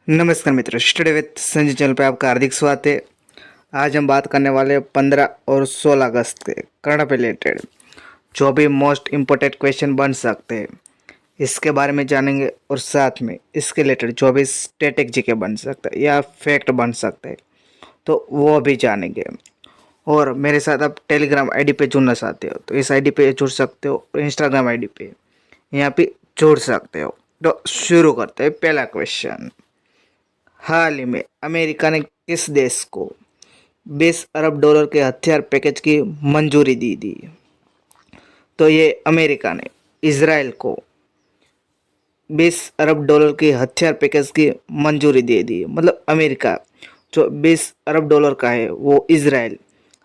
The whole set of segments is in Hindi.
नमस्कार मित्रों, स्टडी विथ संजय चैनल पे आपका हार्दिक स्वागत है। आज हम बात करने वाले हैं 15 और 16 अगस्त के करंट रिलेटेड जो भी मोस्ट इम्पोर्टेंट क्वेश्चन बन सकते हैं इसके बारे में जानेंगे, और साथ में इसके रिलेटेड जो भी स्टैटिक जीके बन सकता है या फैक्ट बन सकते हैं तो वो भी जानेंगे। और मेरे साथ आप टेलीग्राम आईडी पे जुड़ना चाहते हो तो इस आईडी पे जुड़ सकते हो, और इंस्टाग्राम आईडी पे यहाँ पे जुड़ सकते हो। तो शुरू करते हैं। पहला क्वेश्चन, हाल ही में अमेरिका ने किस देश को 20 अरब डॉलर के हथियार पैकेज की मंजूरी दी थी? तो ये अमेरिका ने इजराइल को 20 अरब डॉलर के हथियार पैकेज की मंजूरी दे दी। मतलब अमेरिका जो 20 अरब डॉलर का है वो इजराइल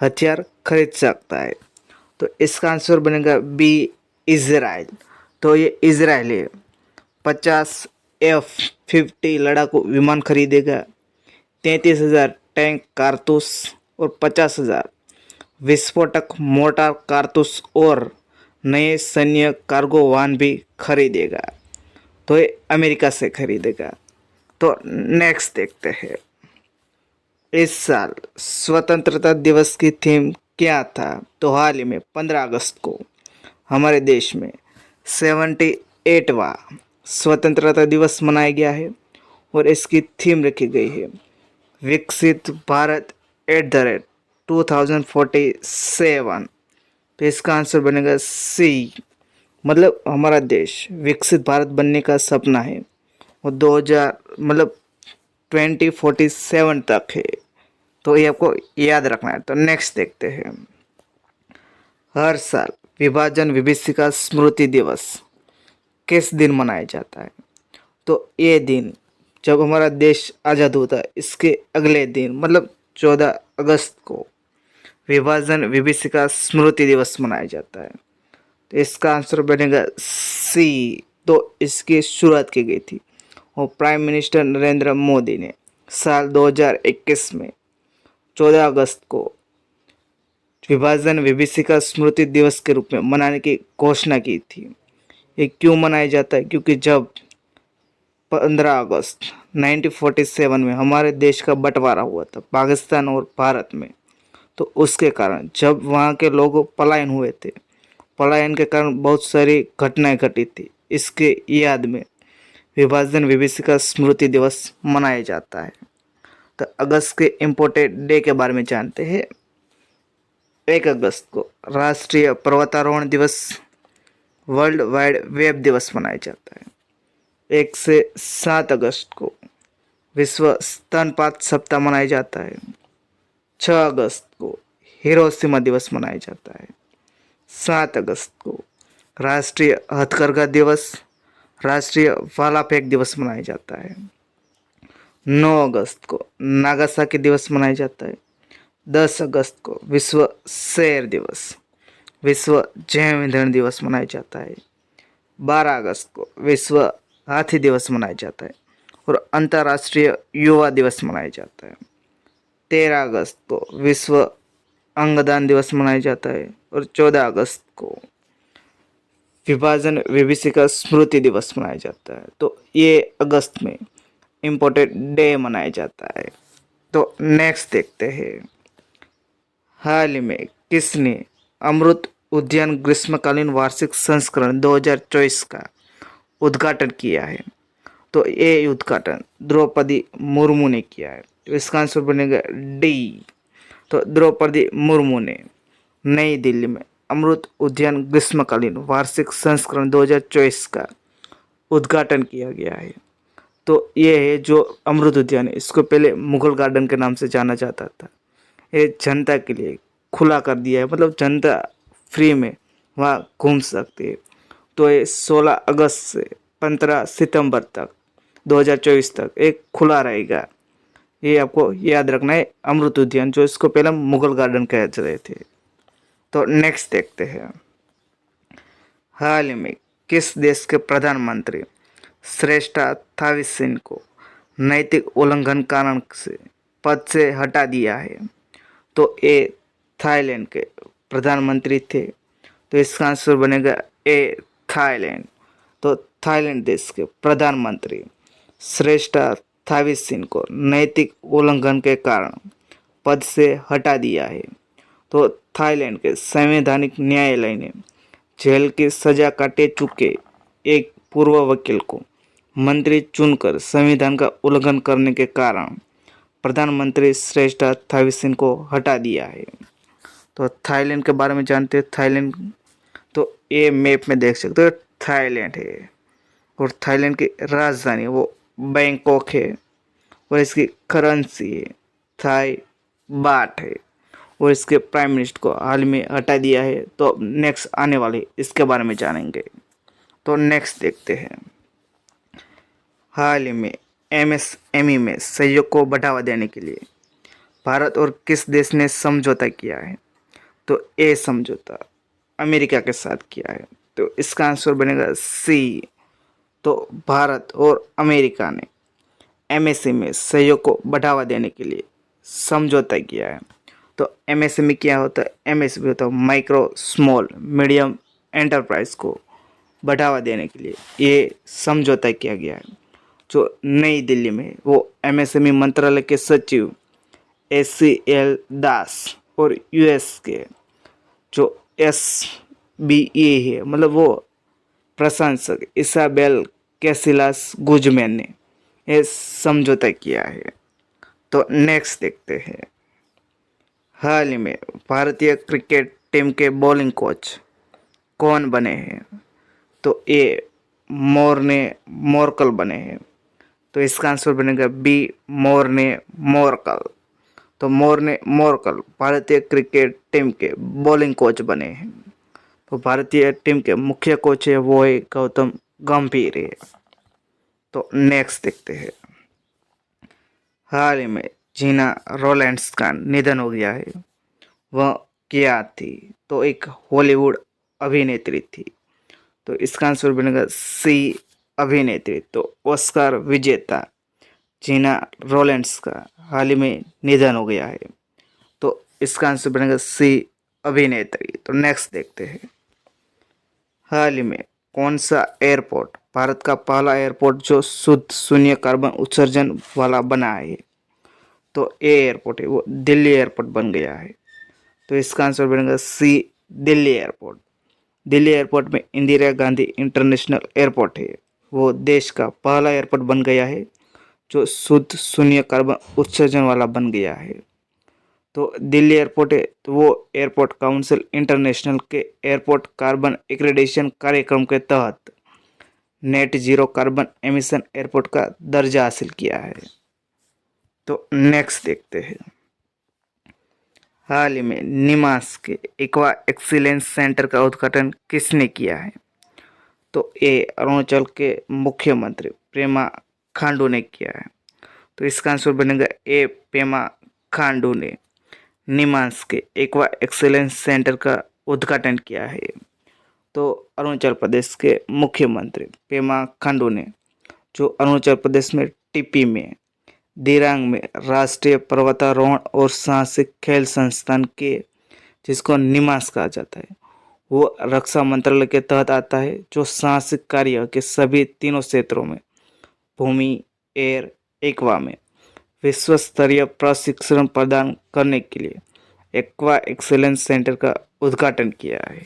हथियार खरीद सकता है। तो इसका आंसर बनेगा बी, इजराइल। तो ये इजराइल है 50 F-50 लड़ाकू विमान खरीदेगा, 33,000 टैंक कारतूस और 50,000 विस्फोटक मोर्टार कारतूस और नए सैन्य कार्गो वाहन भी खरीदेगा। तो ये अमेरिका से खरीदेगा। तो नेक्स्ट देखते हैं, इस साल स्वतंत्रता दिवस की थीम क्या था? तो हाल ही में 15 अगस्त को हमारे देश में 78वां स्वतंत्रता दिवस मनाया गया है, और इसकी थीम रखी गई है विकसित भारत @2047। तो इसका आंसर बनेगा सी, मतलब हमारा देश विकसित भारत बनने का सपना है और 2000 मतलब 2047 तक है। तो ये आपको याद रखना है। तो नेक्स्ट देखते हैं, हर साल विभाजन विभीषिका स्मृति दिवस किस दिन मनाया जाता है? तो ये दिन जब हमारा देश आज़ाद होता है इसके अगले दिन मतलब 14 अगस्त को विभाजन विभीषिका स्मृति दिवस मनाया जाता है। तो इसका आंसर बनेगा सी। तो इसकी शुरुआत की गई थी और प्राइम मिनिस्टर नरेंद्र मोदी ने साल 2021 में 14 अगस्त को विभाजन विभीषिका स्मृति दिवस के रूप में मनाने की घोषणा की थी। ये क्यों मनाया जाता है? क्योंकि जब 15 अगस्त 1947 में हमारे देश का बंटवारा हुआ था पाकिस्तान और भारत में, तो उसके कारण जब वहाँ के लोग पलायन हुए थे, पलायन के कारण बहुत सारी घटनाएं घटी थी। इसके याद में विभाजन विभीषिका स्मृति दिवस मनाया जाता है। तो अगस्त के इम्पोर्टेंट डे के बारे में जानते हैं। 1 अगस्त को राष्ट्रीय पर्वतारोहण दिवस, वर्ल्ड वाइड वेब दिवस मनाया जाता है। 1 से 7 अगस्त को विश्व स्तनपात सप्ताह मनाया जाता है। 6 अगस्त को हिरोशिमा दिवस मनाया जाता है। 7 अगस्त को राष्ट्रीय हथकरघा दिवस, राष्ट्रीय भाला फेंक दिवस मनाया जाता है। 9 अगस्त को नागासाकी दिवस मनाया जाता है। 10 अगस्त को विश्व शेर दिवस, विश्व जैव ईंधन दिवस मनाया जाता है। 12 अगस्त को विश्व हाथी दिवस मनाया जाता है और अंतर्राष्ट्रीय युवा दिवस मनाया जाता है। 13 अगस्त को विश्व अंगदान दिवस मनाया जाता है और 14 अगस्त को विभाजन विभीषिका स्मृति दिवस मनाया जाता है। तो ये अगस्त में इम्पोर्टेंट डे मनाया जाता है। तो नेक्स्ट देखते हैं, हाल ही में किसने अमृत उद्यान ग्रीष्मकालीन वार्षिक संस्करण 2024 का उद्घाटन किया है? तो ये उद्घाटन द्रौपदी मुर्मू ने किया है। तो इसका आंसर बनेगा डी। तो द्रौपदी मुर्मू ने नई दिल्ली में अमृत उद्यान ग्रीष्मकालीन वार्षिक संस्करण 2024 का उद्घाटन किया गया है। तो ये है जो अमृत उद्यान है, इसको पहले मुगल गार्डन के नाम से जाना जाता था। ये जनता के लिए खुला कर दिया है, मतलब जनता फ्री में वहाँ घूम सकती है। तो ये 16 अगस्त से 15 सितंबर तक 2024 तक एक खुला रहेगा। ये आपको याद रखना है, अमृत उद्यान, जो इसको पहले मुगल गार्डन कहते रहे थे। तो नेक्स्ट देखते हैं, हाल ही में किस देश के प्रधानमंत्री श्रेष्ठा थाविसिन को नैतिक उल्लंघन कारण से पद से हटा दिया है? तो ये थाईलैंड के प्रधानमंत्री थे। तो इसका आंसर बनेगा ए, थाईलैंड। तो थाईलैंड देश के प्रधानमंत्री श्रेष्ठा थाविसिन को नैतिक उल्लंघन के कारण पद से हटा दिया है। तो थाईलैंड के संवैधानिक न्यायालय ने जेल की सजा काटे चुके एक पूर्व वकील को मंत्री चुनकर संविधान का उल्लंघन करने के कारण प्रधानमंत्री श्रेष्ठ थाविसिन को हटा दिया है। तो थाईलैंड के बारे में जानते हैं। थाईलैंड तो ये मैप में देख सकते हो, थाईलैंड है और थाईलैंड की राजधानी वो बैंकॉक है और इसकी करेंसी है थाई बाट है और इसके प्राइम मिनिस्टर को हाल में हटा दिया है। तो नेक्स्ट आने वाले इसके बारे में जानेंगे। तो नेक्स्ट देखते हैं। हाल ही में एमएसएमई में सहयोग को बढ़ावा देने के लिए भारत और किस देश ने समझौता किया है? तो ए समझौता अमेरिका के साथ किया है। तो इसका आंसर बनेगा सी। तो भारत और अमेरिका ने एमएसएमई में सहयोग को बढ़ावा देने के लिए समझौता किया है। तो एमएसएमई क्या होता है? एमएसएमई होता है माइक्रो स्मॉल मीडियम एंटरप्राइज को बढ़ावा देने के लिए ये समझौता किया गया है। जो नई दिल्ली में वो एमएसएमई मंत्रालय के सचिव एससीएल दास और यूएस के जो एसबीई है मतलब वो प्रशंसक इसाबेल कैसिलास गुजमैन ने यह समझौता किया है। तो नेक्स्ट देखते हैं। हाल ही में भारतीय क्रिकेट टीम के बॉलिंग कोच कौन बने हैं? तो ए मोर्ने मोरकल बने हैं। तो इसका आंसर बनेगा बी मोर्ने मोरकल। तो मोर्ने मोरकल भारतीय क्रिकेट टीम के बॉलिंग कोच बने हैं। तो भारतीय टीम के मुख्य कोच है वो है गौतम गंभीर है। तो नेक्स्ट देखते हैं। हाल ही में जीना रोलैंड्स का निधन हो गया है। वह क्या थी? तो एक हॉलीवुड अभिनेत्री थी। तो इसका आंसर बनेगा सी अभिनेत्री। तो ऑस्कर विजेता जीना रोलैंड्स का हाल ही में निधन हो गया है। तो इसका आंसर बनेगा सी अभिनेत्री। तो नेक्स्ट देखते हैं। हाल ही में कौन सा एयरपोर्ट भारत का पहला एयरपोर्ट जो शुद्ध शून्य कार्बन उत्सर्जन वाला बना है? तो ए एयरपोर्ट है वो दिल्ली एयरपोर्ट बन गया है। तो इसका आंसर बनेगा सी दिल्ली एयरपोर्ट। दिल्ली एयरपोर्ट में इंदिरा गांधी इंटरनेशनल एयरपोर्ट है वो देश का पहला एयरपोर्ट बन गया है जो शुद्ध शून्य कार्बन उत्सर्जन वाला बन गया है। तो दिल्ली एयरपोर्ट है तो वो एयरपोर्ट काउंसिल इंटरनेशनल के एयरपोर्ट कार्बन एक्रेडिटेशन कार्यक्रम के तहत net zero carbon emission airport का दर्जा हासिल किया है। तो नेक्स्ट देखते हैं। हाल ही में निमास के एक्वा एक्सीलेंस सेंटर का उद्घाटन किसने किया है? तो ए अरुणाचल के मुख्यमंत्री पेमा खांडू ने किया है। तो इसका आंसर बनेगा ए पेमा खांडू ने निमास के एक्वा एक्सीलेंस सेंटर का उद्घाटन किया है। तो अरुणाचल प्रदेश के मुख्यमंत्री पेमा खांडू ने जो अरुणाचल प्रदेश में टिप्पी में दिरांग में राष्ट्रीय पर्वतारोहण और साहसिक खेल संस्थान के जिसको निमास कहा जाता है वो रक्षा मंत्रालय के तहत आता है जो साहसिक कार्य के सभी तीनों क्षेत्रों में भूमि एयर एक्वा में विश्व स्तरीय प्रशिक्षण प्रदान करने के लिए एक्वा एक्सेलेंस सेंटर का उद्घाटन किया है।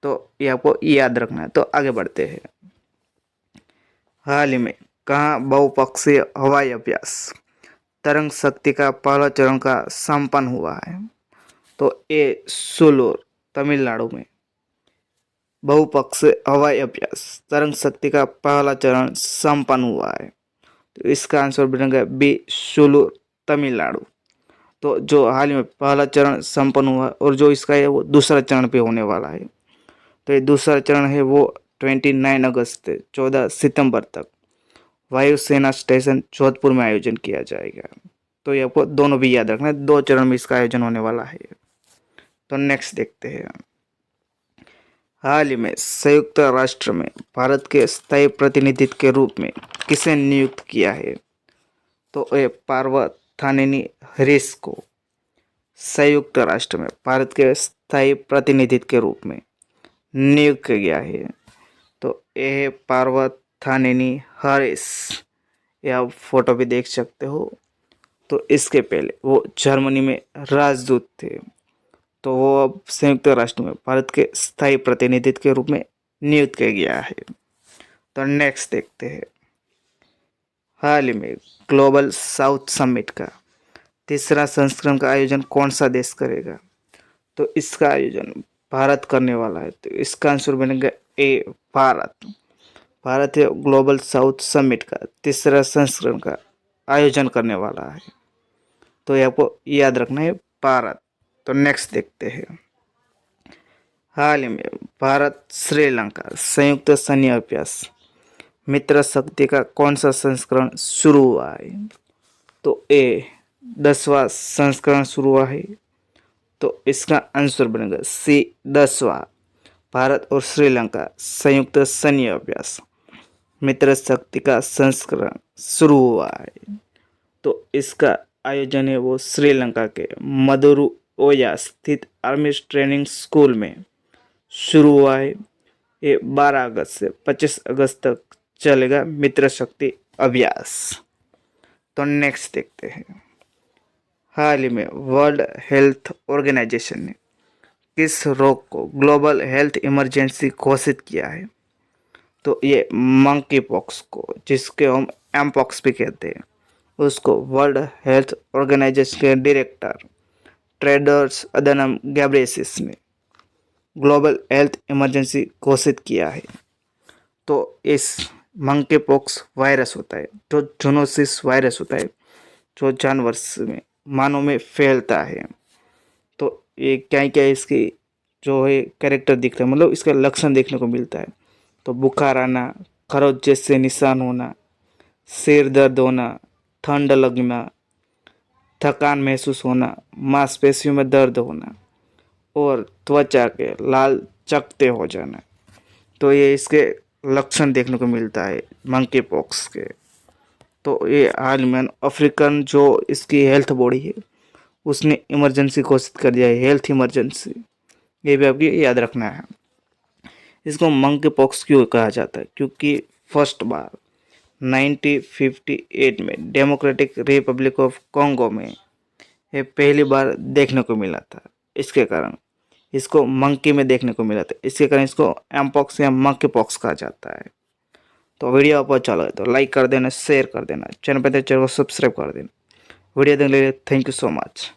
तो ये आपको याद रखना है। तो आगे बढ़ते हैं। हाल ही में कहाँ बहुपक्षीय हवाई अभ्यास तरंग शक्ति का पहला चरण का संपन्न हुआ है? तो ए सुलूर तमिलनाडु में बहुपक्षीय हवाई अभ्यास तरंग शक्ति का पहला चरण संपन्न हुआ है। तो इसका आंसर बनेगा बी सुलूर तमिलनाडु। तो जो हाल ही में पहला चरण संपन्न हुआ और जो इसका है वो दूसरा चरण पे होने वाला है। तो ये दूसरा चरण है वो 29 अगस्त से 14 सितंबर तक वायुसेना स्टेशन जोधपुर में आयोजन किया जाएगा। तो ये आपको दोनों भी याद रखना है, 2 चरण में इसका आयोजन होने वाला है। तो नेक्स्ट देखते हैं। हाल ही में संयुक्त राष्ट्र में भारत के स्थायी प्रतिनिधित्व के रूप में किसे नियुक्त किया है? तो ये पार्थानेनी हरीश को संयुक्त राष्ट्र में भारत के स्थायी प्रतिनिधित्व के रूप में नियुक्त किया गया है। तो यह पार्थानेनी हरीश ये आप फोटो भी देख सकते हो। तो इसके पहले वो जर्मनी में राजदूत थे। तो वो अब संयुक्त राष्ट्र में भारत के स्थायी प्रतिनिधित्व के रूप में नियुक्त किया गया है। तो नेक्स्ट देखते हैं, हाल ही में ग्लोबल साउथ समिट का तीसरा संस्करण का आयोजन कौन सा देश करेगा? तो इसका आयोजन भारत करने वाला है। तो इसका आंसर बनेगा ए, भारत। भारत है ग्लोबल साउथ समिट का तीसरा संस्करण का आयोजन करने वाला है। तो ये आपको याद रखना है, भारत। तो नेक्स्ट देखते हैं, हाल ही में भारत श्रीलंका संयुक्त सैन्य अभ्यास मित्र शक्ति का कौन सा संस्करण शुरू हुआ है? तो ए, 10वां संस्करण शुरू हुआ है। तो इसका आंसर बनेगा सी, 10वां। भारत और श्रीलंका संयुक्त सैन्य अभ्यास मित्र शक्ति का संस्करण शुरू हुआ है। तो इसका आयोजन है वो श्रीलंका के मदुरुओया स्थित आर्मी ट्रेनिंग स्कूल में शुरू हुआ है। ये 12 अगस्त से 25 अगस्त तक चलेगा मित्र शक्ति अभ्यास। तो नेक्स्ट देखते हैं, हाल ही में वर्ल्ड हेल्थ ऑर्गेनाइजेशन ने किस रोग को ग्लोबल हेल्थ इमरजेंसी घोषित किया है? तो ये मंकी पॉक्स को, जिसके हम एमपॉक्स भी कहते हैं, उसको वर्ल्ड हेल्थ ऑर्गेनाइजेशन के डायरेक्टर टेड्रोस अदनम गैब्रेयेसस ने ग्लोबल हेल्थ इमरजेंसी घोषित किया है। तो इस मंकी पॉक्स वायरस होता है, जो जूनोसिस वायरस होता है, जो जानवर में मानव में फैलता है। तो ये क्या क्या इसकी जो है कैरेक्टर दिख रहा है, मतलब इसका लक्षण देखने को मिलता है। तो बुखार आना, खरोच जैसे निशान होना, सिर दर्द होना, ठंड लगना, थकान महसूस होना, मांसपेशियों में दर्द होना और त्वचा के लाल चकते हो जाना। तो ये इसके लक्षण देखने को मिलता है मंकी पॉक्स के। तो ये हाल में अफ्रीकन जो इसकी हेल्थ बॉडी है उसने इमरजेंसी घोषित कर दिया है, हेल्थ इमरजेंसी। ये भी आपकी याद रखना है। इसको मंकी पॉक्स क्यों कहा जाता है? क्योंकि फर्स्ट बार 1958 में डेमोक्रेटिक रिपब्लिक ऑफ कॉन्गो में ये पहली बार देखने को मिला था। इसके कारण इसको मंकी में देखने को मिला था, इसके कारण इसको एमपॉक्स या मंकी पॉक्स कहा जाता है। तो वीडियो आपको अच्छा लगे तो लाइक कर देना, शेयर कर देना, चैनल पर चैनल को सब्सक्राइब कर देना। वीडियो देखने के लिए थैंक यू सो मच।